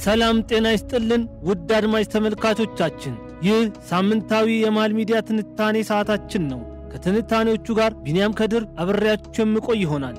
ሰላም ጤና ይስጥልን ውድ አድማጭ ተመልካቾቻችን፣ ይህ ሳምንታዊ የመሃል ሚዲያ ትንታኔ ሰዓታችን ነው። ከትንታኔዎቹ ጋር ቢኒያም ከድር አብሬያችሁ የምቆይ ይሆናል።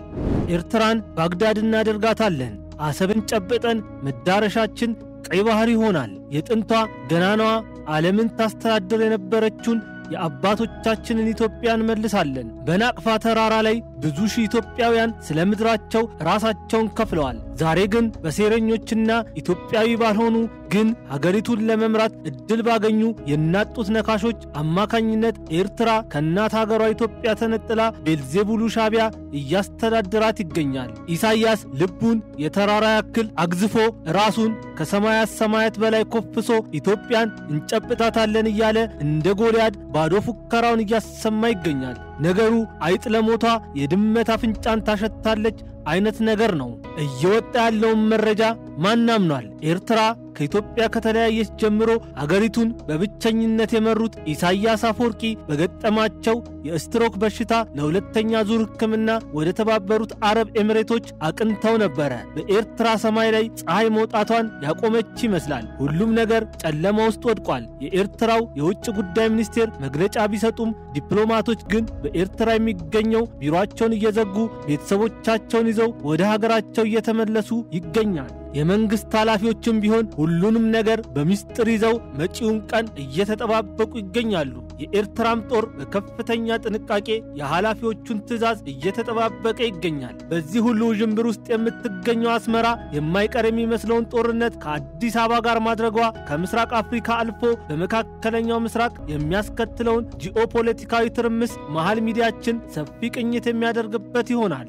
ኤርትራን ባግዳድ እናደርጋታለን። አሰብን ጨብጠን መዳረሻችን ቀይ ባህር ይሆናል። የጥንቷ ገናናዋ ዓለምን ታስተዳድር የነበረችውን የአባቶቻችንን ኢትዮጵያን መልሳለን። በናቅፋ ተራራ ላይ ብዙ ሺህ ኢትዮጵያውያን ስለ ምድራቸው ራሳቸውን ከፍለዋል። ዛሬ ግን በሴረኞችና ኢትዮጵያዊ ባልሆኑ ግን ሀገሪቱን ለመምራት እድል ባገኙ የናጡት ነካሾች አማካኝነት ኤርትራ ከናት ሀገሯ ኢትዮጵያ ተነጥላ ቤልዜቡሉ ሻቢያ እያስተዳደራት ይገኛል። ኢሳይያስ ልቡን የተራራ ያክል አግዝፎ ራሱን ከሰማያት ሰማያት በላይ ኮፍሶ ኢትዮጵያን እንጨብጣታለን እያለ እንደ ጎልያድ ባዶ ፉከራውን እያሰማ ይገኛል። ነገሩ አይጥ ለሞቷ የድመት አፍንጫን ታሸታለች አይነት ነገር ነው። እየወጣ ያለውን መረጃ ማናምኗል? ኤርትራ ከኢትዮጵያ ከተለያየች ጀምሮ አገሪቱን በብቸኝነት የመሩት ኢሳይያስ አፈወርቂ በገጠማቸው የስትሮክ በሽታ ለሁለተኛ ዙር ሕክምና ወደ ተባበሩት አረብ ኤሚሬቶች አቅንተው ነበረ። በኤርትራ ሰማይ ላይ ፀሐይ መውጣቷን ያቆመች ይመስላል። ሁሉም ነገር ጨለማ ውስጥ ወድቋል። የኤርትራው የውጭ ጉዳይ ሚኒስቴር መግለጫ ቢሰጡም ዲፕሎማቶች ግን በኤርትራ የሚገኘው ቢሮአቸውን እየዘጉ ቤተሰቦቻቸውን ይዘው ወደ ሀገራቸው እየተመለሱ ይገኛል። የመንግስት ኃላፊዎችም ቢሆን ሁሉንም ነገር በሚስጥር ይዘው መጪውን ቀን እየተጠባበቁ ይገኛሉ። የኤርትራም ጦር በከፍተኛ ጥንቃቄ የኃላፊዎቹን ትዕዛዝ እየተጠባበቀ ይገኛል። በዚህ ሁሉ ውዥንብር ውስጥ የምትገኘው አስመራ የማይቀር የሚመስለውን ጦርነት ከአዲስ አበባ ጋር ማድረጓ ከምስራቅ አፍሪካ አልፎ በመካከለኛው ምስራቅ የሚያስከትለውን ጂኦፖለቲካዊ ትርምስ መሃል ሚዲያችን ሰፊ ቅኝት የሚያደርግበት ይሆናል።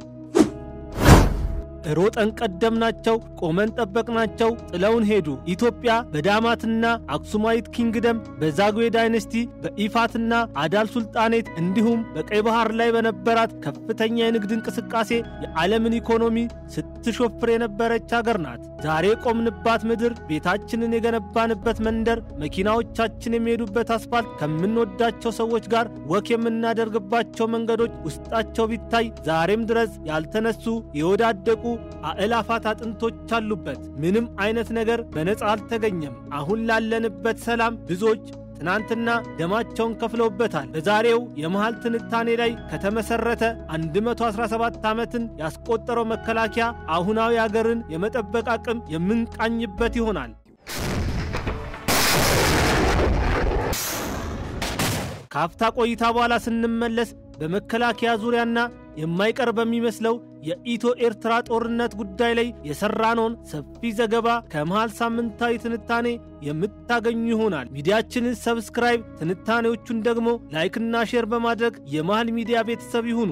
ሮጠን ቀደምናቸው፣ ቆመን ጠበቅናቸው፣ ጥለውን ሄዱ። ኢትዮጵያ በዳማትና አክሱማይት ኪንግደም፣ በዛጉዌ ዳይነስቲ፣ በኢፋትና አዳል ሱልጣኔት እንዲሁም በቀይ ባህር ላይ በነበራት ከፍተኛ የንግድ እንቅስቃሴ የዓለምን ኢኮኖሚ ስትሾፍር የነበረች ሀገር ናት። ዛሬ ቆምንባት ምድር፣ ቤታችንን የገነባንበት መንደር፣ መኪናዎቻችን የሚሄዱበት አስፋልት፣ ከምንወዳቸው ሰዎች ጋር ወክ የምናደርግባቸው መንገዶች ውስጣቸው ቢታይ ዛሬም ድረስ ያልተነሱ የወዳደቁ አእላፋት አጥንቶች አሉበት። ምንም አይነት ነገር በነጻ አልተገኘም። አሁን ላለንበት ሰላም ብዙዎች ትናንትና ደማቸውን ከፍለውበታል። በዛሬው የመሃል ትንታኔ ላይ ከተመሰረተ 117 ዓመትን ያስቆጠረው መከላከያ አሁናዊ አገርን የመጠበቅ አቅም የምንቃኝበት ይሆናል። ካፍታ ቆይታ በኋላ ስንመለስ በመከላከያ ዙሪያና የማይቀር በሚመስለው የኢትዮ ኤርትራ ጦርነት ጉዳይ ላይ የሰራነውን ሰፊ ዘገባ ከመሃል ሳምንታዊ ትንታኔ የምታገኙ ይሆናል። ሚዲያችንን ሰብስክራይብ፣ ትንታኔዎቹን ደግሞ ላይክና ሼር በማድረግ የመሃል ሚዲያ ቤተሰብ ይሁኑ።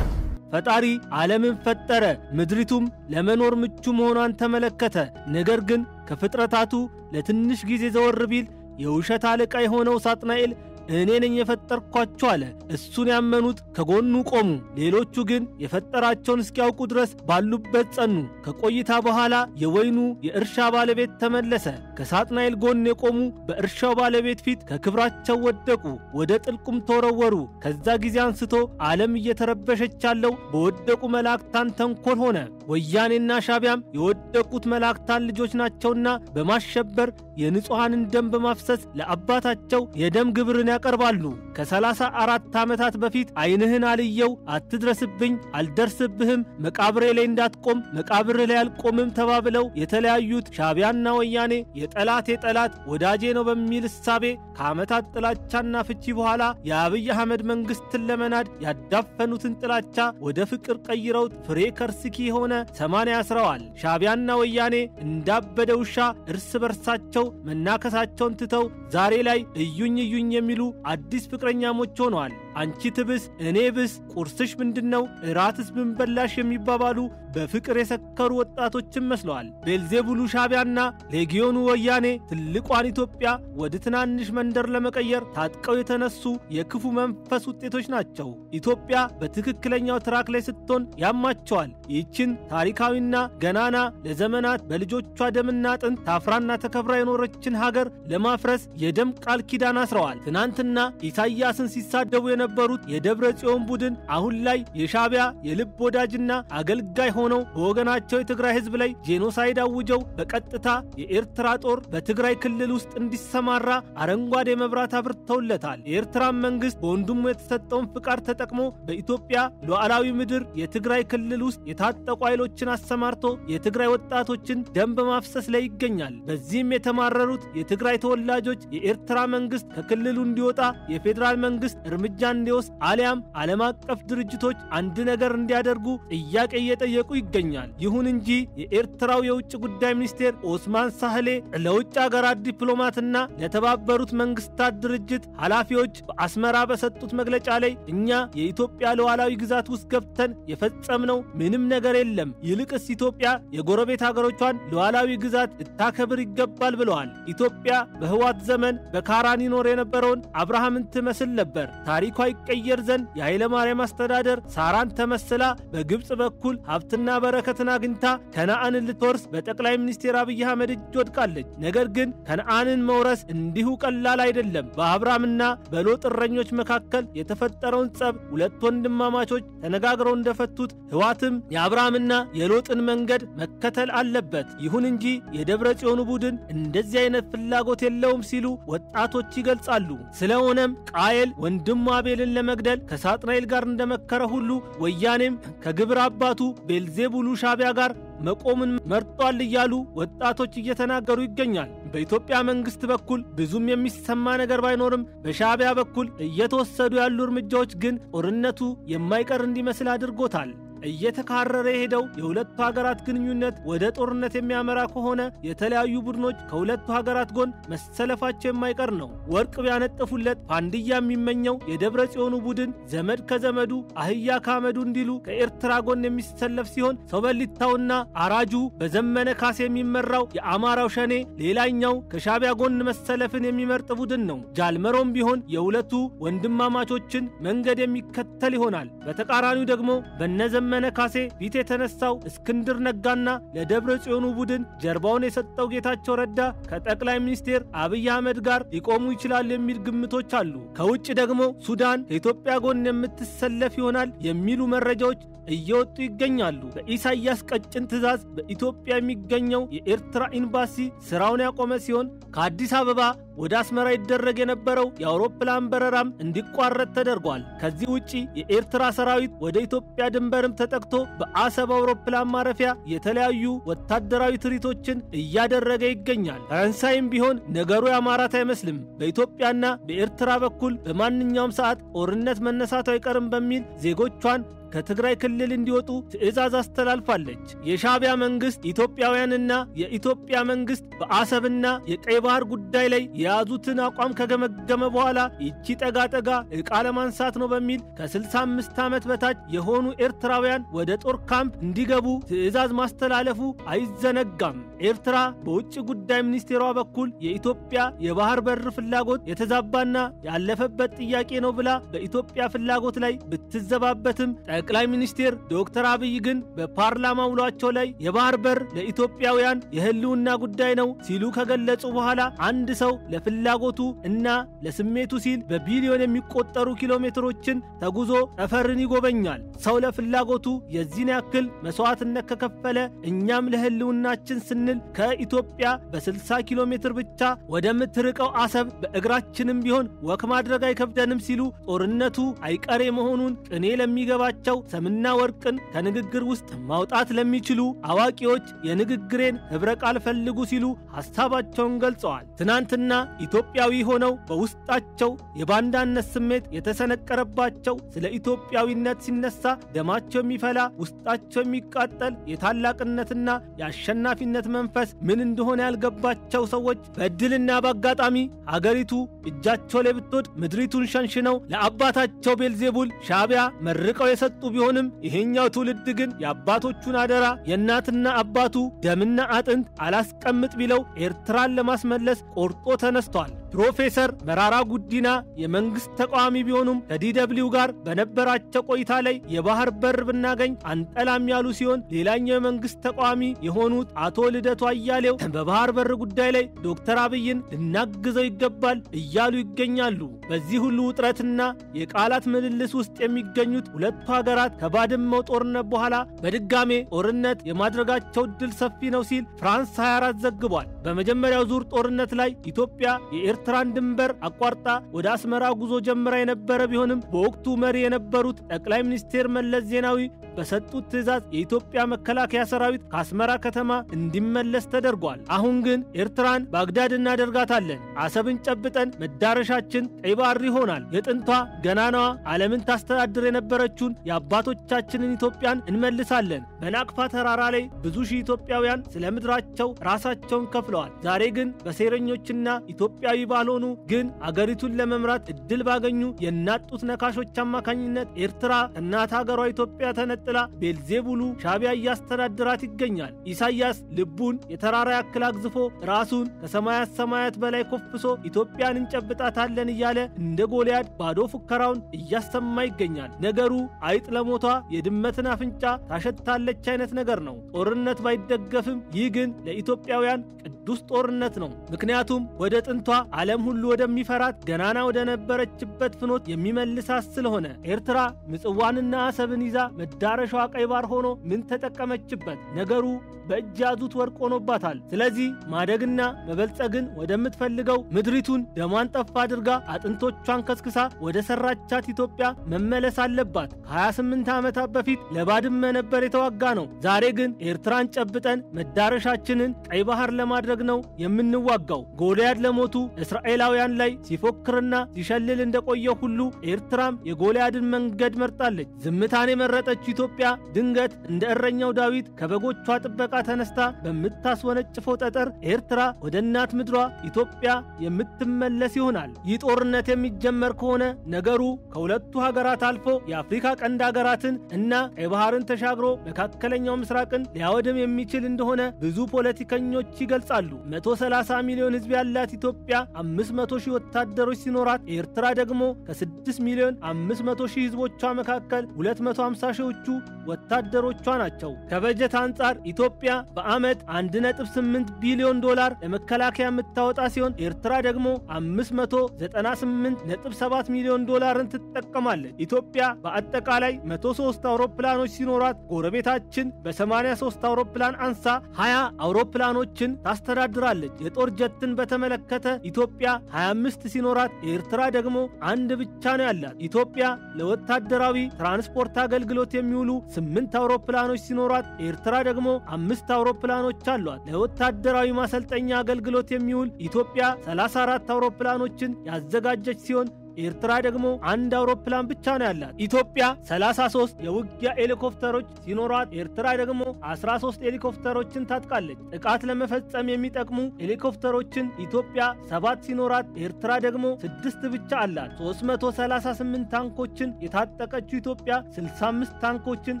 ፈጣሪ ዓለምን ፈጠረ፣ ምድሪቱም ለመኖር ምቹ መሆኗን ተመለከተ። ነገር ግን ከፍጥረታቱ ለትንሽ ጊዜ ዘወር ቢል የውሸት አለቃ የሆነው ሳጥናኤል እኔ ነኝ የፈጠርኳቸው አለ። እሱን ያመኑት ከጎኑ ቆሙ። ሌሎቹ ግን የፈጠራቸውን እስኪያውቁ ድረስ ባሉበት ጸኑ። ከቆይታ በኋላ የወይኑ የእርሻ ባለቤት ተመለሰ። ከሳጥናኤል ጎን የቆሙ በእርሻው ባለቤት ፊት ከክብራቸው ወደቁ፣ ወደ ጥልቁም ተወረወሩ። ከዛ ጊዜ አንስቶ ዓለም እየተረበሸች ያለው በወደቁ መላእክታን ተንኮል ሆነ። ወያኔና ሻቢያም የወደቁት መላእክታን ልጆች ናቸውና በማሸበር የንጹሐንን ደም በማፍሰስ ለአባታቸው የደም ግብርን ያቀርባሉ። ከ34 ዓመታት በፊት ዓይንህን አልየው፣ አትድረስብኝ፣ አልደርስብህም፣ መቃብሬ ላይ እንዳትቆም፣ መቃብርህ ላይ አልቆምም ተባብለው የተለያዩት ሻቢያና ወያኔ የጠላቴ ጠላት ወዳጄ ነው በሚል እሳቤ ከዓመታት ጥላቻና ፍቺ በኋላ የአብይ አህመድ መንግሥትን ለመናድ ያዳፈኑትን ጥላቻ ወደ ፍቅር ቀይረውት ፍሬ ከርስኪ የሆነ ሰማንያ ያስረዋል። ሻቢያና ወያኔ እንዳበደ ውሻ እርስ በርሳቸው መናከሳቸውን ትተው ዛሬ ላይ እዩኝ እዩኝ የሚሉ አዲስ ፍቅረኛሞች ሆነዋል። አንቺ ትብስ እኔ ብስ፣ ቁርስሽ ምንድነው፣ እራትስ ምን በላሽ የሚባባሉ በፍቅር የሰከሩ ወጣቶችን መስለዋል። ቤልዜቡሉ ሻቢያና ሌጊዮኑ ወያኔ ትልቋን ኢትዮጵያ ወደ ትናንሽ መንደር ለመቀየር ታጥቀው የተነሱ የክፉ መንፈስ ውጤቶች ናቸው። ኢትዮጵያ በትክክለኛው ትራክ ላይ ስትሆን ያማቸዋል። ይህችን ታሪካዊና ገናና ለዘመናት በልጆቿ ደምና አጥንት ታፍራና ተከብራ የኖረችን ሀገር ለማፍረስ የደም ቃል ኪዳን አስረዋል። ትናንትና ኢሳይያስን ሲሳደቡ የነበሩት የደብረጽዮን ቡድን አሁን ላይ የሻዕቢያ የልብ ወዳጅና አገልጋይ ሆነው በወገናቸው የትግራይ ሕዝብ ላይ ጄኖሳይድ አውጀው በቀጥታ የኤርትራ ጦር በትግራይ ክልል ውስጥ እንዲሰማራ አረንጓዴ መብራት አብርተውለታል። የኤርትራ መንግስት በወንድሙ የተሰጠውን ፍቃድ ተጠቅሞ በኢትዮጵያ ሉዓላዊ ምድር የትግራይ ክልል ውስጥ የታጠቁ ኃይሎችን አሰማርቶ የትግራይ ወጣቶችን ደም በማፍሰስ ላይ ይገኛል። በዚህም የተማረሩት የትግራይ ተወላጆች የኤርትራ መንግስት ከክልሉ እንዲወጣ የፌዴራል መንግስት እርምጃ እንዲወስድ አሊያም ዓለም አቀፍ ድርጅቶች አንድ ነገር እንዲያደርጉ ጥያቄ እየጠየቁ ይገኛል። ይሁን እንጂ የኤርትራው የውጭ ጉዳይ ሚኒስቴር ኦስማን ሳህሌ ለውጭ ሀገራት ዲፕሎማትና ለተባበሩት መንግስታት ድርጅት ኃላፊዎች በአስመራ በሰጡት መግለጫ ላይ እኛ የኢትዮጵያ ሉዓላዊ ግዛት ውስጥ ገብተን የፈጸምነው ምንም ነገር የለም፣ ይልቅስ ኢትዮጵያ የጎረቤት ሀገሮቿን ሉዓላዊ ግዛት ልታከብር ይገባል ብለዋል። ኢትዮጵያ በህዋት ዘመን በካራን ይኖር የነበረውን አብርሃምን ትመስል ነበር። ታሪኳ ይቀየር ዘንድ የኃይለ ማርያም አስተዳደር ሳራን ተመስላ በግብጽ በኩል ሀብትና በረከትን አግኝታ ከነዓንን ልትወርስ በጠቅላይ ሚኒስትር አብይ አህመድ እጅ ወድቃለች። ነገር ግን ከነዓንን መውረስ እንዲሁ ቀላል አይደለም። በአብርሃምና በሎጥ እረኞች መካከል የተፈጠረውን ጸብ ሁለት ወንድማማቾች ተነጋግረው እንደፈቱት ህዋትም የአብርሃምና የሎጥን መንገድ መከተል አለበት። ይሁን እንጂ የደብረጽዮኑ ቡድን እንደዚህ አይነት ፍላጎት የለውም ሲሉ ወጣቶች ይገልጻሉ። ስለሆነም ቃየል ወንድሙ አቤልን ለመግደል ከሳጥናኤል ጋር እንደመከረ ሁሉ ወያኔም ከግብር አባቱ ቤልዜቡሉ ሻዕቢያ ጋር መቆምን መርጧል እያሉ ወጣቶች እየተናገሩ ይገኛል። በኢትዮጵያ መንግስት በኩል ብዙም የሚሰማ ነገር ባይኖርም በሻዕቢያ በኩል እየተወሰዱ ያሉ እርምጃዎች ግን ጦርነቱ የማይቀር እንዲመስል አድርጎታል። እየተካረረ የሄደው የሁለቱ ሀገራት ግንኙነት ወደ ጦርነት የሚያመራ ከሆነ የተለያዩ ቡድኖች ከሁለቱ ሀገራት ጎን መሰለፋቸው የማይቀር ነው። ወርቅ ቢያነጥፉለት ፋንድያ የሚመኘው የደብረጽዮኑ ቡድን ዘመድ ከዘመዱ አህያ ካመዱ እንዲሉ ከኤርትራ ጎን የሚሰለፍ ሲሆን ሰው በሊታውና አራጁ በዘመነ ካሴ የሚመራው የአማራው ሸኔ ሌላኛው ከሻዕቢያ ጎን መሰለፍን የሚመርጥ ቡድን ነው። ጃልመሮም ቢሆን የሁለቱ ወንድማማቾችን መንገድ የሚከተል ይሆናል። በተቃራኒው ደግሞ በነዘመነ ካሴ ፊት የተነሳው እስክንድር ነጋና ለደብረጽዮኑ ቡድን ጀርባውን የሰጠው ጌታቸው ረዳ ከጠቅላይ ሚኒስትር አብይ አህመድ ጋር ሊቆሙ ይችላል የሚል ግምቶች አሉ። ከውጭ ደግሞ ሱዳን ከኢትዮጵያ ጎን የምትሰለፍ ይሆናል የሚሉ መረጃዎች እየወጡ ይገኛሉ። በኢሳያስ ቀጭን ትዕዛዝ በኢትዮጵያ የሚገኘው የኤርትራ ኤምባሲ ስራውን ያቆመ ሲሆን ከአዲስ አበባ ወደ አስመራ ይደረግ የነበረው የአውሮፕላን በረራም እንዲቋረጥ ተደርጓል። ከዚህ ውጪ የኤርትራ ሰራዊት ወደ ኢትዮጵያ ድንበርም ተጠቅቶ በአሰብ አውሮፕላን ማረፊያ የተለያዩ ወታደራዊ ትርኢቶችን እያደረገ ይገኛል። ፈረንሳይም ቢሆን ነገሩ ያማራት አይመስልም። በኢትዮጵያና በኤርትራ በኩል በማንኛውም ሰዓት ጦርነት መነሳቱ አይቀርም በሚል ዜጎቿን ከትግራይ ክልል እንዲወጡ ትዕዛዝ አስተላልፋለች። የሻዕቢያ መንግስት ኢትዮጵያውያንና የኢትዮጵያ መንግስት በአሰብና የቀይ ባህር ጉዳይ ላይ የያዙትን አቋም ከገመገመ በኋላ ይቺ ጠጋጠጋ ዕቃ ለማንሳት ነው በሚል ከ65 ዓመት በታች የሆኑ ኤርትራውያን ወደ ጦር ካምፕ እንዲገቡ ትዕዛዝ ማስተላለፉ አይዘነጋም። ኤርትራ በውጭ ጉዳይ ሚኒስቴሯ በኩል የኢትዮጵያ የባህር በር ፍላጎት የተዛባና ያለፈበት ጥያቄ ነው ብላ በኢትዮጵያ ፍላጎት ላይ ብትዘባበትም ጠቅላይ ሚኒስትር ዶክተር አብይ ግን በፓርላማ ውሏቸው ላይ የባህር በር ለኢትዮጵያውያን የህልውና ጉዳይ ነው ሲሉ ከገለጹ በኋላ አንድ ሰው ለፍላጎቱ እና ለስሜቱ ሲል በቢሊዮን የሚቆጠሩ ኪሎሜትሮችን ተጉዞ ጠፈርን ይጎበኛል። ሰው ለፍላጎቱ የዚህን ያክል መስዋዕትነት ከከፈለ እኛም ለህልውናችን ስንል ከኢትዮጵያ በ60 ኪሎ ሜትር ብቻ ወደምትርቀው አሰብ በእግራችንም ቢሆን ወክ ማድረግ አይከብደንም ሲሉ ጦርነቱ አይቀሬ መሆኑን ቅኔ ለሚገባቸው ሰምና ወርቅን ከንግግር ውስጥ ማውጣት ለሚችሉ አዋቂዎች የንግግሬን ህብረ ቃል ፈልጉ ሲሉ ሐሳባቸውን ገልጸዋል። ትናንትና ኢትዮጵያዊ ሆነው በውስጣቸው የባንዳነት ስሜት የተሰነቀረባቸው ስለ ኢትዮጵያዊነት ሲነሳ ደማቸው የሚፈላ ውስጣቸው የሚቃጠል የታላቅነትና የአሸናፊነት መንፈስ ምን እንደሆነ ያልገባቸው ሰዎች በእድልና በአጋጣሚ ሀገሪቱ እጃቸው ላይ ብትወድቅ ምድሪቱን ሸንሽነው ለአባታቸው ቤልዜቡል ሻዕቢያ መርቀው የሰጡ ቢሆንም ይሄኛው ትውልድ ግን የአባቶቹን አደራ የእናትና አባቱ ደምና አጥንት አላስቀምጥ ቢለው ኤርትራን ለማስመለስ ቆርጦ ተነስቷል። ፕሮፌሰር መራራ ጉዲና የመንግስት ተቃዋሚ ቢሆኑም ከዲደብሊው ጋር በነበራቸው ቆይታ ላይ የባህር በር ብናገኝ አንጠላም ያሉ ሲሆን ሌላኛው የመንግስት ተቃዋሚ የሆኑት አቶ ልደቱ አያሌው በባህር በር ጉዳይ ላይ ዶክተር አብይን ልናግዘው ይገባል እያሉ ይገኛሉ። በዚህ ሁሉ ውጥረትና የቃላት ምልልስ ውስጥ የሚገኙት ሁለቱ ሀገራት ከባድመው ጦርነት በኋላ በድጋሜ ጦርነት የማድረጋቸው እድል ሰፊ ነው ሲል ፍራንስ 24 ዘግቧል። በመጀመሪያው ዙር ጦርነት ላይ ኢትዮጵያ የኤርትራን ድንበር አቋርጣ ወደ አስመራ ጉዞ ጀምራ የነበረ ቢሆንም በወቅቱ መሪ የነበሩት ጠቅላይ ሚኒስትር መለስ ዜናዊ በሰጡት ትዕዛዝ የኢትዮጵያ መከላከያ ሰራዊት ከአስመራ ከተማ እንዲመለስ ተደርጓል። አሁን ግን ኤርትራን ባግዳድ እናደርጋታለን፣ አሰብን ጨብጠን መዳረሻችን ቀይ ባህር ይሆናል፣ የጥንቷ ገናናዋ ዓለምን ታስተዳድር የነበረችውን የአባቶቻችንን ኢትዮጵያን እንመልሳለን። በናቅፋ ተራራ ላይ ብዙ ሺህ ኢትዮጵያውያን ስለ ምድራቸው ራሳቸውን ከፍለዋል። ዛሬ ግን በሴረኞችና ኢትዮጵያዊ ባልሆኑ ግን አገሪቱን ለመምራት እድል ባገኙ የናጡት ነካሾች አማካኝነት ኤርትራ እናት ሀገሯ ኢትዮጵያ ተነጥላ ቤልዜቡሉ ሻቢያ እያስተዳደራት ይገኛል። ኢሳያስ ልቡን የተራራ ያክል አግዝፎ ራሱን ከሰማያት ሰማያት በላይ ኮፍሶ ኢትዮጵያን እንጨብጣታለን እያለ እንደ ጎልያድ ባዶ ፉከራውን እያሰማ ይገኛል። ነገሩ አይጥ ለሞቷ የድመትን አፍንጫ ታሸታለች አይነት ነገር ነው። ጦርነት ባይደገፍም ይህ ግን ለኢትዮጵያውያን ቅዱስ ጦርነት ነው። ምክንያቱም ወደ ጥንቷ ዓለም ሁሉ ወደሚፈራት ገናና ወደ ነበረችበት ፍኖት የሚመልሳት ስለሆነ። ኤርትራ ምጽዋንና አሰብን ይዛ መዳረሻዋ ቀይ ባህር ሆኖ ምን ተጠቀመችበት? ነገሩ በእጅ ያዙት ወርቅ ሆኖባታል። ስለዚህ ማደግና መበልጸግን ወደምትፈልገው ምድሪቱን ደሟን ጠፋ አድርጋ አጥንቶቿን ከስክሳ ወደ ሰራቻት ኢትዮጵያ መመለስ አለባት። ከ28 ዓመታት በፊት ለባድመ ነበር የተዋጋ ነው። ዛሬ ግን ኤርትራን ጨብጠን መዳረሻችንን ቀይ ባህር ለማድረግ ነው የምንዋጋው። ጎልያድ ለሞቱ እስራኤላውያን ላይ ሲፎክርና ሲሸልል እንደቆየው ሁሉ ኤርትራም የጎልያድን መንገድ መርጣለች። ዝምታን የመረጠችው ኢትዮጵያ ድንገት እንደ እረኛው ዳዊት ከበጎቿ ጥበቃ ተነስታ በምታስወነጭፈው ጠጠር ኤርትራ ወደ እናት ምድሯ ኢትዮጵያ የምትመለስ ይሆናል። ይህ ጦርነት የሚጀመር ከሆነ ነገሩ ከሁለቱ ሀገራት አልፎ የአፍሪካ ቀንድ ሀገራትን እና ቀይ ባህርን ተሻግሮ መካከለኛው ምስራቅን ሊያወድም የሚችል እንደሆነ ብዙ ፖለቲከኞች ይገልጻሉ። 130 ሚሊዮን ሕዝብ ያላት ኢትዮጵያ 500 ሺህ ወታደሮች ሲኖራት ኤርትራ ደግሞ ከ6 ሚሊዮን 500 ሺህ ሕዝቦቿ መካከል 250 ሺዎቹ ወታደሮቿ ናቸው። ከበጀት አንጻር ኢትዮጵያ በዓመት 1.8 ቢሊዮን ዶላር ለመከላከያ የምታወጣ ሲሆን ኤርትራ ደግሞ 598.7 ሚሊዮን ዶላርን ትጠቀማለች። ኢትዮጵያ በአጠቃላይ 103 አውሮፕላኖች ሲኖራት ጎረቤታችን በ83 አውሮፕላን አንሳ 20 አውሮፕላኖችን ታስተዳድራለች። የጦር ጀትን በተመለከተ ኢትዮጵያ 25 ሲኖራት ኤርትራ ደግሞ አንድ ብቻ ነው ያላት። ኢትዮጵያ ለወታደራዊ ትራንስፖርት አገልግሎት የሚውሉ 8 አውሮፕላኖች ሲኖራት ኤርትራ ደግሞ 5 አውሮፕላኖች አሏት። ለወታደራዊ ማሰልጠኛ አገልግሎት የሚውል ኢትዮጵያ 34 አውሮፕላኖችን ያዘጋጀች ሲሆን ኤርትራ ደግሞ አንድ አውሮፕላን ብቻ ነው ያላት። ኢትዮጵያ 33 የውጊያ ሄሊኮፕተሮች ሲኖሯት ኤርትራ ደግሞ 13 ሄሊኮፕተሮችን ታጥቃለች። ጥቃት ለመፈጸም የሚጠቅሙ ሄሊኮፕተሮችን ኢትዮጵያ 7 ሲኖራት ኤርትራ ደግሞ 6 ብቻ አላት። 338 ታንኮችን የታጠቀችው ኢትዮጵያ 65 ታንኮችን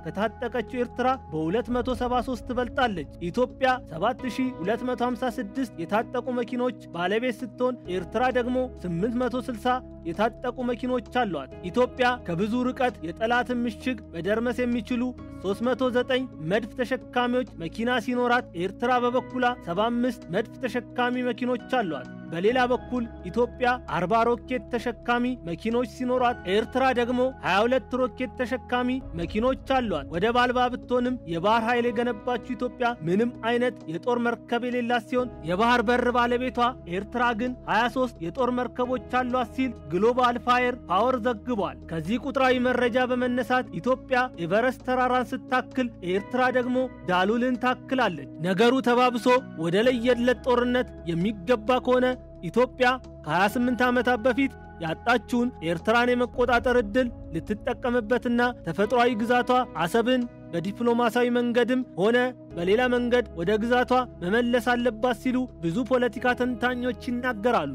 ከታጠቀችው ኤርትራ በ273 ትበልጣለች። ኢትዮጵያ 7256 የታጠቁ መኪኖች ባለቤት ስትሆን ኤርትራ ደግሞ 860 የታጠቁ መኪኖች አሏት። ኢትዮጵያ ከብዙ ርቀት የጠላትን ምሽግ መደርመስ የሚችሉ 309 መድፍ ተሸካሚዎች መኪና ሲኖራት ኤርትራ በበኩሏ 75 መድፍ ተሸካሚ መኪኖች አሏት። በሌላ በኩል ኢትዮጵያ 40 ሮኬት ተሸካሚ መኪኖች ሲኖሯት ኤርትራ ደግሞ 22 ሮኬት ተሸካሚ መኪኖች አሏት። ወደብ አልባ ብትሆንም የባህር ኃይል የገነባችው ኢትዮጵያ ምንም አይነት የጦር መርከብ የሌላት ሲሆን የባህር በር ባለቤቷ ኤርትራ ግን 23 የጦር መርከቦች አሏት ሲል ግሎባል ፋየር ፓወር ዘግቧል። ከዚህ ቁጥራዊ መረጃ በመነሳት ኢትዮጵያ ኤቨረስት ተራራን ስታክል ኤርትራ ደግሞ ዳሉልን ታክላለች። ነገሩ ተባብሶ ወደ ለየለት ጦርነት የሚገባ ከሆነ ኢትዮጵያ ከ28 ዓመታት በፊት ያጣችውን ኤርትራን የመቆጣጠር ዕድል ልትጠቀምበትና ተፈጥሯዊ ግዛቷ አሰብን በዲፕሎማሲያዊ መንገድም ሆነ በሌላ መንገድ ወደ ግዛቷ መመለስ አለባት ሲሉ ብዙ ፖለቲካ ተንታኞች ይናገራሉ።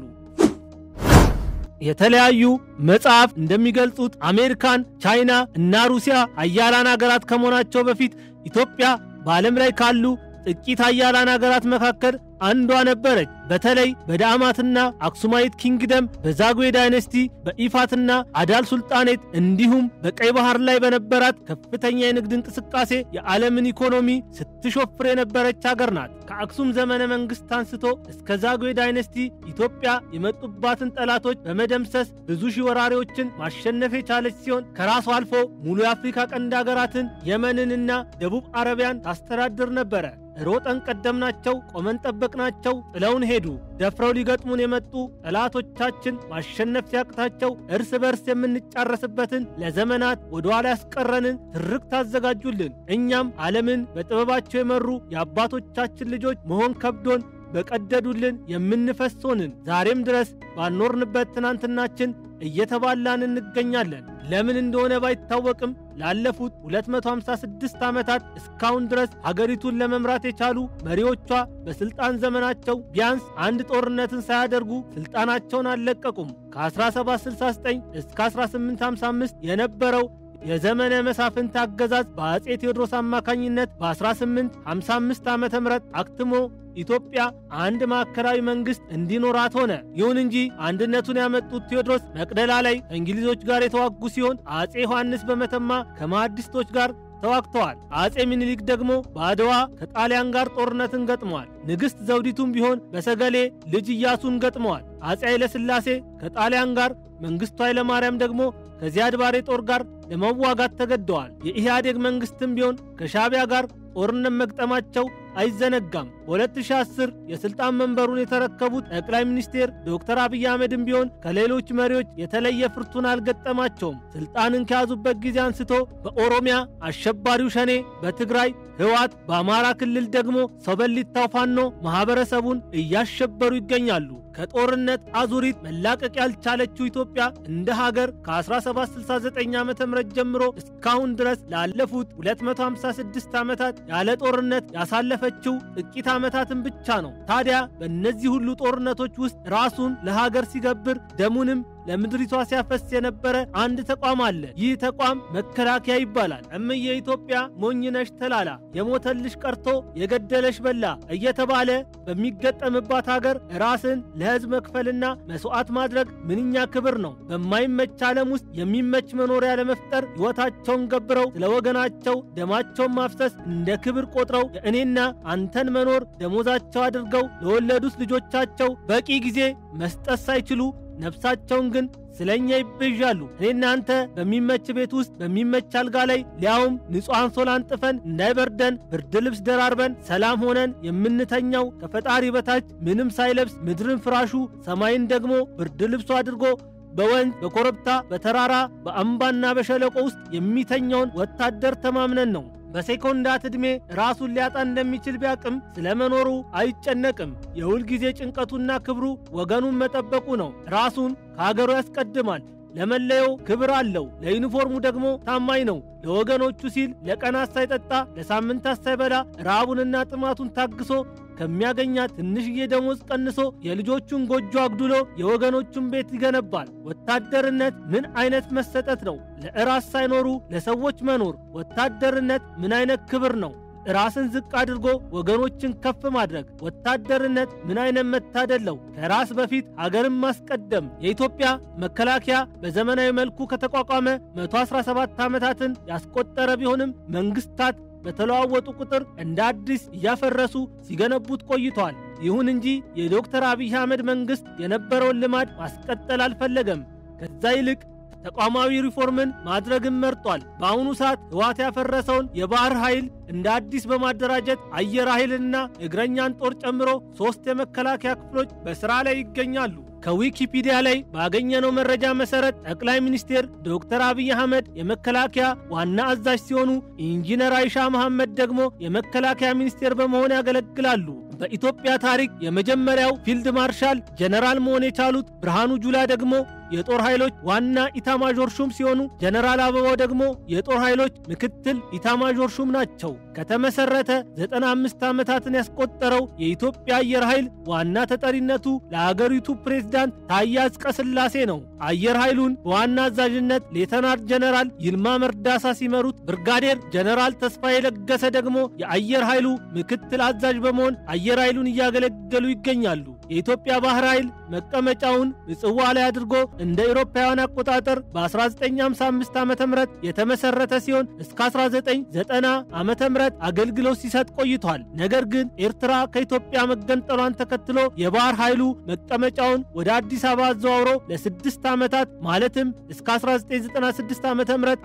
የተለያዩ መጽሐፍ እንደሚገልጹት አሜሪካን፣ ቻይና እና ሩሲያ ኃያላን ሀገራት ከመሆናቸው በፊት ኢትዮጵያ በዓለም ላይ ካሉ ጥቂት ኃያላን ሀገራት መካከል አንዷ ነበረች። በተለይ በዳማትና አክሱማይት ኪንግደም፣ በዛጉዌ ዳይነስቲ፣ በኢፋትና አዳል ሱልጣኔት እንዲሁም በቀይ ባህር ላይ በነበራት ከፍተኛ የንግድ እንቅስቃሴ የዓለምን ኢኮኖሚ ስትሾፍር የነበረች ሀገር ናት። ከአክሱም ዘመነ መንግስት አንስቶ እስከ ዛጉዌ ዳይነስቲ ኢትዮጵያ የመጡባትን ጠላቶች በመደምሰስ ብዙ ሺህ ወራሪዎችን ማሸነፍ የቻለች ሲሆን ከራሱ አልፎ ሙሉ የአፍሪካ ቀንድ ሀገራትን የመንንና ደቡብ አረቢያን ታስተዳድር ነበረ። ሮጠን ቀደምናቸው፣ ቆመን ጠበቅናቸው፣ ጥለውን ሄዱ። ደፍረው ሊገጥሙን የመጡ ጠላቶቻችን ማሸነፍ ሲያቅታቸው እርስ በርስ የምንጫረስበትን ለዘመናት ወደ ኋላ ያስቀረንን ትርክት ታዘጋጁልን። እኛም ዓለምን በጥበባቸው የመሩ የአባቶቻችን ልጆች መሆን ከብዶን በቀደዱልን የምንፈስ ሆንን። ዛሬም ድረስ ባኖርንበት ትናንትናችን እየተባላን እንገኛለን። ለምን እንደሆነ ባይታወቅም ላለፉት 256 ዓመታት እስካሁን ድረስ ሀገሪቱን ለመምራት የቻሉ መሪዎቿ በስልጣን ዘመናቸው ቢያንስ አንድ ጦርነትን ሳያደርጉ ስልጣናቸውን አልለቀቁም። ከ1769 እስከ 1855 የነበረው የዘመነ መሳፍንት አገዛዝ በአጼ ቴዎድሮስ አማካኝነት በ1855 ዓ.ም አክትሞ ኢትዮጵያ አንድ ማዕከላዊ መንግስት እንዲኖራት ሆነ። ይሁን እንጂ አንድነቱን ያመጡት ቴዎድሮስ መቅደላ ላይ ከእንግሊዞች ጋር የተዋጉ ሲሆን አጼ ዮሐንስ በመተማ ከማህዲስቶች ጋር ተዋግተዋል። አጼ ምኒልክ ደግሞ በአድዋ ከጣሊያን ጋር ጦርነትን ገጥመዋል። ንግሥት ዘውዲቱም ቢሆን በሰገሌ ልጅ ኢያሱን ገጥመዋል። አጼ ኃይለ ሥላሴ ከጣሊያን ጋር፣ መንግስቱ ኃይለ ማርያም ደግሞ ከዚያድ ባሬ ጦር ጋር ለመዋጋት ተገደዋል። የኢህአዴግ መንግስትም ቢሆን ከሻዕቢያ ጋር ጦርነት መግጠማቸው አይዘነጋም። በ2010 የስልጣን መንበሩን የተረከቡት ጠቅላይ ሚኒስቴር ዶክተር አብይ አህመድም ቢሆን ከሌሎች መሪዎች የተለየ ፍርቱና አልገጠማቸውም። ስልጣንን ከያዙበት ጊዜ አንስቶ በኦሮሚያ አሸባሪው ሸኔ፣ በትግራይ ህወሓት፣ በአማራ ክልል ደግሞ ሰው በሊታው ፋኖ ማህበረሰቡን እያሸበሩ ይገኛሉ። ከጦርነት አዙሪት መላቀቅ ያልቻለችው ኢትዮጵያ እንደ ሀገር ከ1769 ዓ.ም ጀምሮ እስካሁን ድረስ ላለፉት 256 ዓመታት ያለ ጦርነት ያሳለፈችው ጥቂት ዓመታትን ብቻ ነው። ታዲያ በእነዚህ ሁሉ ጦርነቶች ውስጥ ራሱን ለሀገር ሲገብር ደሙንም ለምድሪቷ ሲያፈስ የነበረ አንድ ተቋም አለ። ይህ ተቋም መከላከያ ይባላል። እምዬ ኢትዮጵያ ሞኝነሽ ተላላ፣ የሞተልሽ ቀርቶ የገደለሽ በላ እየተባለ በሚገጠምባት ሀገር ራስን ለህዝብ መክፈልና መስዋዕት ማድረግ ምንኛ ክብር ነው። በማይመች ዓለም ውስጥ የሚመች መኖሪያ ለመፍጠር ሕይወታቸውን ገብረው ስለ ወገናቸው ደማቸውን ማፍሰስ እንደ ክብር ቆጥረው የእኔና አንተን መኖር ደሞዛቸው አድርገው ለወለዱት ልጆቻቸው በቂ ጊዜ መስጠት ሳይችሉ ነፍሳቸውን ግን ስለኛ ይበዣሉ። እኔና አንተ በሚመች ቤት ውስጥ በሚመች አልጋ ላይ ሊያውም ንጹህ አንሶላ አንጥፈን እንዳይበርደን ብርድ ልብስ ደራርበን ሰላም ሆነን የምንተኛው ከፈጣሪ በታች ምንም ሳይለብስ ምድርን ፍራሹ ሰማይን ደግሞ ብርድ ልብሱ አድርጎ በወንዝ በኮረብታ በተራራ በአምባና በሸለቆ ውስጥ የሚተኛውን ወታደር ተማምነን ነው። በሴኮንዳት ዕድሜ ራሱን ሊያጣ እንደሚችል ቢያቅም ስለመኖሩ አይጨነቅም። የሁል ጊዜ ጭንቀቱና ክብሩ ወገኑን መጠበቁ ነው። ራሱን ከሀገሩ ያስቀድማል። ለመለየው ክብር አለው። ለዩኒፎርሙ ደግሞ ታማኝ ነው። ለወገኖቹ ሲል ለቀናት ሳይጠጣ ለሳምንታት ሳይበላ ረሃቡንና ጥማቱን ታግሶ ከሚያገኛት ትንሽዬ ደሞዝ ቀንሶ የልጆቹን ጎጆ አግዱሎ የወገኖቹን ቤት ይገነባል። ወታደርነት ምን አይነት መሰጠት ነው! ለራስ ሳይኖሩ ለሰዎች መኖር። ወታደርነት ምን አይነት ክብር ነው! ራስን ዝቅ አድርጎ ወገኖችን ከፍ ማድረግ። ወታደርነት ምን አይነት መታደል ነው! ከራስ በፊት ሀገርን ማስቀደም። የኢትዮጵያ መከላከያ በዘመናዊ መልኩ ከተቋቋመ 117 ዓመታትን ያስቆጠረ ቢሆንም መንግስታት በተለዋወጡ ቁጥር እንደ አዲስ እያፈረሱ ሲገነቡት ቆይተዋል። ይሁን እንጂ የዶክተር አብይ አህመድ መንግስት የነበረውን ልማድ ማስቀጠል አልፈለገም። ከዛ ይልቅ ተቋማዊ ሪፎርምን ማድረግን መርጧል። በአሁኑ ሰዓት ህወሓት ያፈረሰውን የባህር ኃይል እንደ አዲስ በማደራጀት አየር ኃይልና እግረኛን ጦር ጨምሮ 3 የመከላከያ ክፍሎች በሥራ ላይ ይገኛሉ። ከዊኪፒዲያ ላይ ባገኘነው መረጃ መሰረት ጠቅላይ ሚኒስቴር ዶክተር አብይ አህመድ የመከላከያ ዋና አዛዥ ሲሆኑ ኢንጂነር አይሻ መሐመድ ደግሞ የመከላከያ ሚኒስቴር በመሆን ያገለግላሉ። በኢትዮጵያ ታሪክ የመጀመሪያው ፊልድ ማርሻል ጀነራል መሆን የቻሉት ብርሃኑ ጁላ ደግሞ የጦር ኃይሎች ዋና ኢታማዦር ሹም ሲሆኑ ጀነራል አበባው ደግሞ የጦር ኃይሎች ምክትል ኢታማዦር ሹም ናቸው። ከተመሰረተ 95 ዓመታትን ያስቆጠረው የኢትዮጵያ አየር ኃይል ዋና ተጠሪነቱ ለሀገሪቱ ፕሬዝዳንት ታዬ አጽቀሥላሴ ነው። አየር ኃይሉን በዋና አዛዥነት ሌተናንት ጀነራል ይልማ መርዳሳ ሲመሩት፣ ብርጋዴር ጀነራል ተስፋዬ ለገሰ ደግሞ የአየር ኃይሉ ምክትል አዛዥ በመሆን አየር ኃይሉን እያገለገሉ ይገኛሉ። የኢትዮጵያ ባህር ኃይል መቀመጫውን ምጽዋ ላይ አድርጎ እንደ አውሮፓውያን አቆጣጠር በ1955 ዓ.ም የተመሰረተ ሲሆን እስከ 1990 ዓ.ም አገልግሎት ሲሰጥ ቆይቷል። ነገር ግን ኤርትራ ከኢትዮጵያ መገንጠሏን ተከትሎ የባህር ኃይሉ መቀመጫውን ወደ አዲስ አበባ አዘዋውሮ ለ6 ዓመታት ማለትም እስከ 1996 ዓ.ም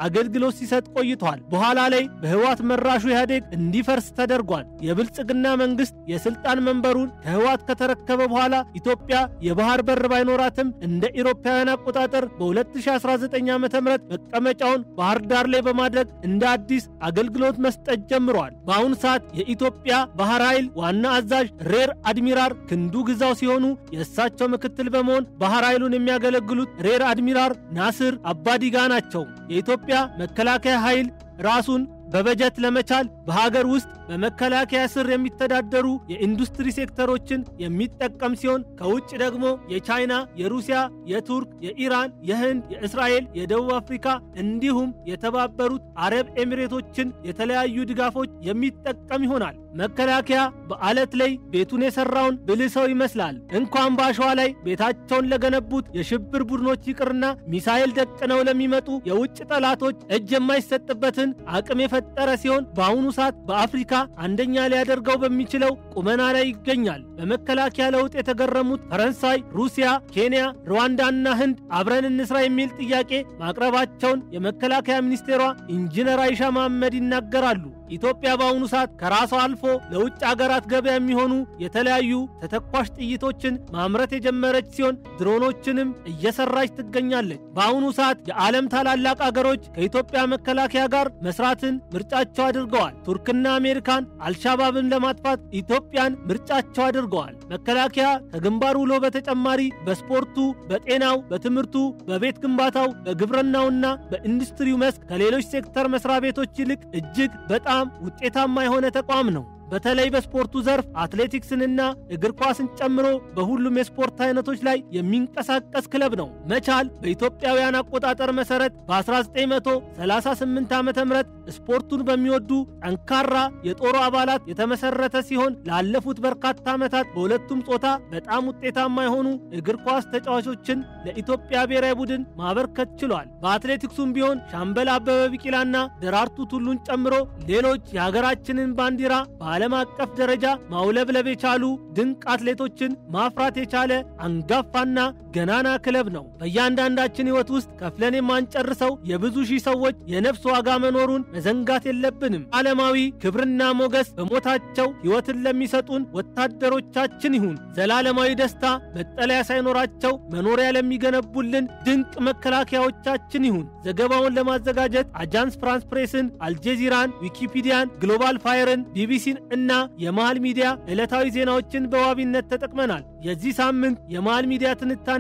አገልግሎት ሲሰጥ ቆይቷል። በኋላ ላይ በህወሓት መራሹ ኢህአዴግ እንዲፈርስ ተደርጓል። የብልጽግና መንግስት የስልጣን መንበሩን ከህወሓት ከተረከበ በኋላ ኢትዮጵያ የባህር በር ባይኖራትም እንደ አውሮፓውያን አቆጣጠር በ2019 ዓ.ም መቀመጫውን ባህር ዳር ላይ በማድረግ እንደ አዲስ አገልግሎት መስጠት ጀምሯል። በአሁኑ ሰዓት የኢትዮጵያ ባህር ኃይል ዋና አዛዥ ሬር አድሚራል ክንዱ ግዛው ሲሆኑ የእሳቸው ምክትል በመሆን ባህር ኃይሉን የሚያገለግሉት ሬር አድሚራል ናስር አባዲጋ ናቸው። የኢትዮጵያ መከላከያ ኃይል ራሱን በበጀት ለመቻል በሀገር ውስጥ በመከላከያ ስር የሚተዳደሩ የኢንዱስትሪ ሴክተሮችን የሚጠቀም ሲሆን ከውጭ ደግሞ የቻይና፣ የሩሲያ፣ የቱርክ፣ የኢራን፣ የህንድ፣ የእስራኤል፣ የደቡብ አፍሪካ እንዲሁም የተባበሩት አረብ ኤሚሬቶችን የተለያዩ ድጋፎች የሚጠቀም ይሆናል። መከላከያ በአለት ላይ ቤቱን የሰራውን ብልህ ሰው ይመስላል። እንኳን በአሸዋ ላይ ቤታቸውን ለገነቡት የሽብር ቡድኖች ይቅርና ሚሳኤል ደቅነው ለሚመጡ የውጭ ጠላቶች እጅ የማይሰጥበትን አቅም የፈጠረ ሲሆን በአሁኑ ሰዓት በአፍሪካ አንደኛ ሊያደርገው በሚችለው ቁመና ላይ ይገኛል። በመከላከያ ለውጥ የተገረሙት ፈረንሳይ፣ ሩሲያ፣ ኬንያ፣ ሩዋንዳና ህንድ አብረን እንስራ የሚል ጥያቄ ማቅረባቸውን የመከላከያ ሚኒስቴሯ ኢንጂነር አይሻ መሐመድ ይናገራሉ። ኢትዮጵያ በአሁኑ ሰዓት ከራሷ አልፎ ለውጭ አገራት ገበያ የሚሆኑ የተለያዩ ተተኳሽ ጥይቶችን ማምረት የጀመረች ሲሆን ድሮኖችንም እየሰራች ትገኛለች። በአሁኑ ሰዓት የዓለም ታላላቅ አገሮች ከኢትዮጵያ መከላከያ ጋር መስራትን ምርጫቸው አድርገዋል። ቱርክና አሜሪካን አልሻባብን ለማጥፋት ኢትዮጵያን ምርጫቸው አድርገዋል። መከላከያ ከግንባር ውሎ በተጨማሪ በስፖርቱ፣ በጤናው፣ በትምህርቱ፣ በቤት ግንባታው፣ በግብርናውና በኢንዱስትሪው መስክ ከሌሎች ሴክተር መስሪያ ቤቶች ይልቅ እጅግ በጣም ውጤታማ የሆነ ተቋም ነው። በተለይ በስፖርቱ ዘርፍ አትሌቲክስንና እግር ኳስን ጨምሮ በሁሉም የስፖርት አይነቶች ላይ የሚንቀሳቀስ ክለብ ነው። መቻል በኢትዮጵያውያን አቆጣጠር መሰረት በ1938 ዓ.ም ስፖርቱን በሚወዱ ጠንካራ የጦሩ አባላት የተመሰረተ ሲሆን ላለፉት በርካታ ዓመታት በሁለቱም ጾታ በጣም ውጤታማ የሆኑ እግር ኳስ ተጫዋቾችን ለኢትዮጵያ ብሔራዊ ቡድን ማበርከት ችሏል። በአትሌቲክሱም ቢሆን ሻምበል አበበ ቢቂላና ደራርቱ ቱሉን ጨምሮ ሌሎች የሀገራችንን ባንዲራ ዓለም አቀፍ ደረጃ ማውለብለብ የቻሉ ድንቅ አትሌቶችን ማፍራት የቻለ አንጋፋና ገናና ክለብ ነው። በእያንዳንዳችን ሕይወት ውስጥ ከፍለን የማንጨርሰው የብዙ ሺህ ሰዎች የነፍስ ዋጋ መኖሩን መዘንጋት የለብንም። ዓለማዊ ክብርና ሞገስ በሞታቸው ሕይወትን ለሚሰጡን ወታደሮቻችን ይሁን። ዘላለማዊ ደስታ መጠለያ ሳይኖራቸው መኖሪያ ለሚገነቡልን ድንቅ መከላከያዎቻችን ይሁን። ዘገባውን ለማዘጋጀት አጃንስ ፍራንስ ፕሬስን፣ አልጀዚራን፣ ዊኪፒዲያን፣ ግሎባል ፋየርን፣ ቢቢሲን እና የመሃል ሚዲያ ዕለታዊ ዜናዎችን በዋቢነት ተጠቅመናል። የዚህ ሳምንት የመሃል ሚዲያ ትንታኔያችን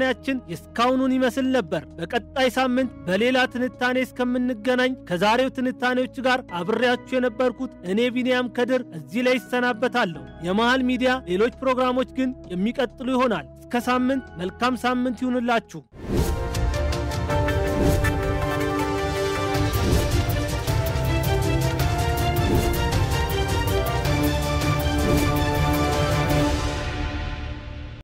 የስካውኑን ይመስል ነበር። በቀጣይ ሳምንት በሌላ ትንታኔ እስከምንገናኝ ከዛሬው ትንታኔዎች ጋር አብሬያችሁ የነበርኩት እኔ ቢንያም ከድር እዚህ ላይ ይሰናበታለሁ። የመሃል ሚዲያ ሌሎች ፕሮግራሞች ግን የሚቀጥሉ ይሆናል። እስከ ሳምንት መልካም ሳምንት ይሁንላችሁ።